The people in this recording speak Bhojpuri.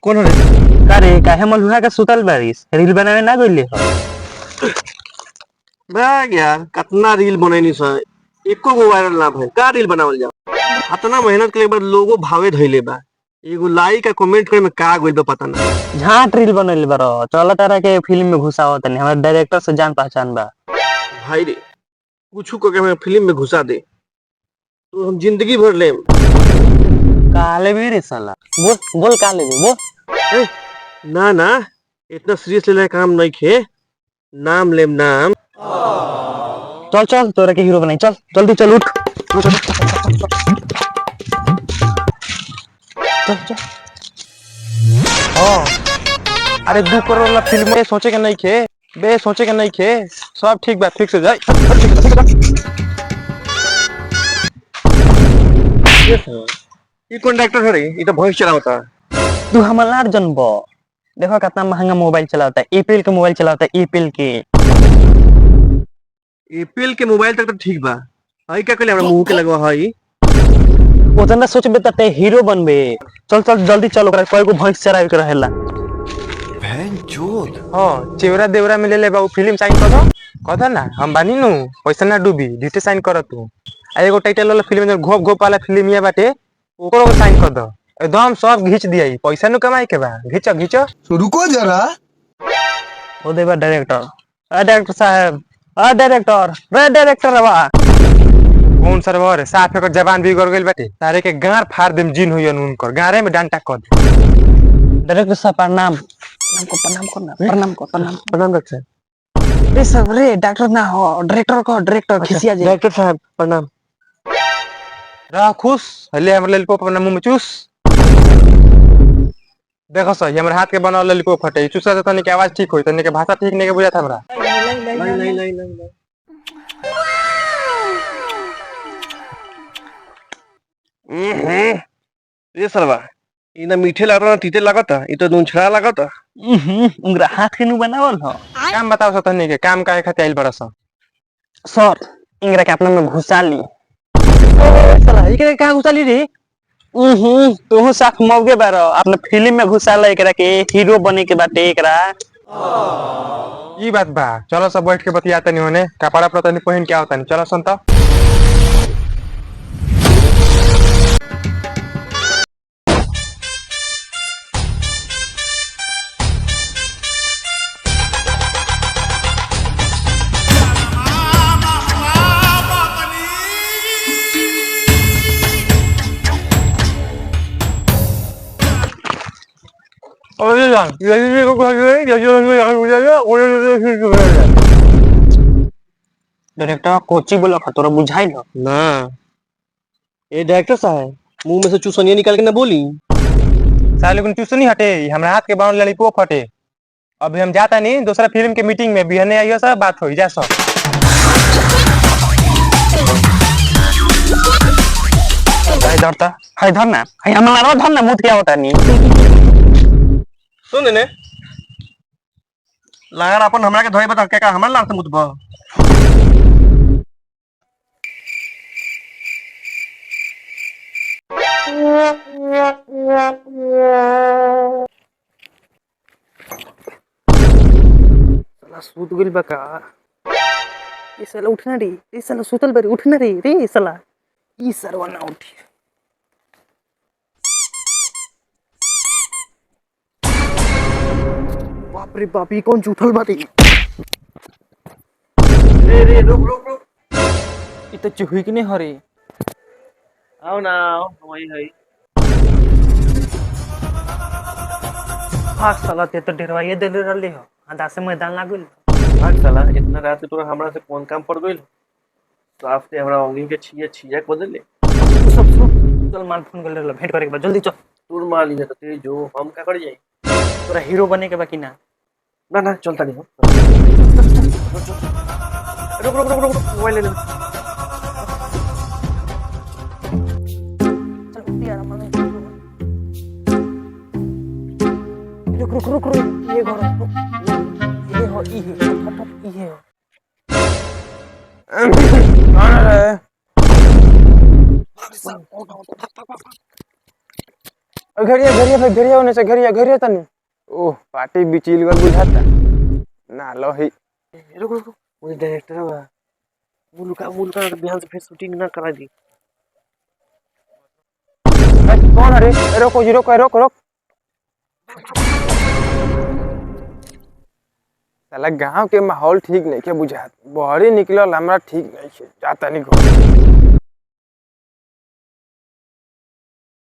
कौन रे? का रे काहे मलुहा के सुतल बारिस रील बनावे ना गइले हो? बैग यार कितना रील बनैनी सर एको गो वायरल ना भइल का रील बनावल जा इतना मेहनत के बाद लोगो भावे धइले बा एगो लाइक आ कमेंट करे में का गइल बा पता ना। झाट रील बनैले बारो चल तारा के फिल्म में घुसावत तनी हमार डायरेक्टर से जान पहचान बा। भाई रे कुछ को के हमें फिल्म में घुसा दे तो हम जिंदगी भर लेम। काले भी रे साला बोल बोल काले भी बोल। ए, ना ना इतना सीरियस लेले काम नहीं खे नाम लेम नाम। चल चल तोरा के हीरो बनाई चल जल्दी चल उठ चल चल। हाँ अरे 2 करोड़ वाला फिल्म में सोचे के नहीं खे बे सोचे के नहीं खे सब ठीक बा फिक्स हो जाए। ये कौन डॉक्टर है रे ये तो भैंस चलावता। तू हमार जनबो देखो कितना महंगा मोबाइल चलाता है एप्पल के मोबाइल चलाता है एप्पल के। एप्पल के मोबाइल तक तो ठीक बा हई का कहले हमरा मुंह के लगवा हई ओतना सोचबे त ते हीरो बनबे। चल चल जल्दी चल ओकरा कोई को भैंस चरावे के रहेला। हाँ चिवरा देवरा मिले ले बाबू फिल्म साइन कर दो कथा ना हम बानी नु पैसा ना डूबी ड्यूटी साइन कर तू आ एगो टाइटल वाला फिल्म में घोप घोप वाला फिल्म ये बाटे ओकरो साइन कर दो एकदम सब घिच दिया पैसा नु कमाई के बा घिच घिच। रुको जरा ओ देबा डायरेक्टर डायरेक्टर साहब डायरेक्टर रे डायरेक्टर बा कौन सरवर है साफ एकर जबान भी गड़ गइल बाटे तारे के गार फाड़ देम जिन होयन उनकर गारे में डांटा कर दे। डायरेक्टर साहब प्रणाम प्रणाम करना प्रणाम डॉक्टर साहब। रे सब रे डॉक्टर ना हो डायरेक्टर को डायरेक्टर खिसिया जे डॉक्टर साहब प्रणाम। रह खुश हले हमर ललिपॉप अपना मुंह में चूस देखो सही हमर हाथ के बनावल ललिपॉप फटे चूसा तने के आवाज ठीक होई तने के भाषा ठीक नहीं के बुझात हमरा। नहीं ये सरवा ई ना मीठे लागता ना तीते लागता ई तो नूनछड़ा लागता। उंगरा हाथ के नु बनावल हो। काम बताओ स तने के काम काहे खातिर आइल बरस सर इंगरा के अपना में घुसा ली। साला ई के कहां घुसा ली रे? तू साफ मौगे बारो अपने फिल्म में घुसा ला एकरा के हीरो बने के बाटे एकरा। ई बात बा चलो सब बैठ के बतिया तनी होने कपड़ा पर तनी पहन के आवतनी चलो सुन तो। अरे जान ये को डायरेक्टर कोची बोला खतरा बुझाई न ना ए डॉक्टर साहब मुंह में से चूसनिया निकाल के ना बोली। साले कुन ट्यूशन हटे हमरा हाथ के बाउंड ललिपॉप फटे अभी हम जाता नहीं दूसरा फिल्म के मीटिंग में बिहने आइयो सब बात होई जा सब। हाय धर ना हाय हमारा धर ना मुत क्या होता नहीं सुन ने लागर अपन हमरा के धोई बता के का हमरा लाग से मुतबा। साला सूत गेल बका ई साला उठना रे ई साला सुतल बरी उठना रे रे साला ई सरवा ना उठी। बाप रे बाप ई कौन झूठल बाटे रे रुक ई त चुही के नहीं हरे आओ ना आओ वही है। हां साला ते तो डरवाइए देले रहले हो आधा से मैदान लागल। भाग साला इतना रात के तोरा हमरा से कौन काम पड़ गइल साफ से हमरा अंगली के छिया के बदल ले। सब चल मान फोन कर ले भेंट करे के बाद जल्दी चल। तोर माल ही तो तेरी जो हम का कर जाई तोरा हीरो बने के बाकी ना ना चलता नहीं हो। रुक मोबाइल ले ले चल उठी आराम से रुक ये घर ये हो घरिया घरिया भाई घरिया होने से घरिया घरिया तनी ओह पार्टी बिचिल गल बुझाता ना लो ही रुक रुक रुक, मुझे डायरेक्टर बा मुल्का बिहान से फिर शूटिंग ना करा दी। कौन अरे रोको जी रोको रोक रोक साला गांव के माहौल ठीक नहीं के बुझात बहरी निकलल हमरा ठीक नहीं है जाता नहीं घर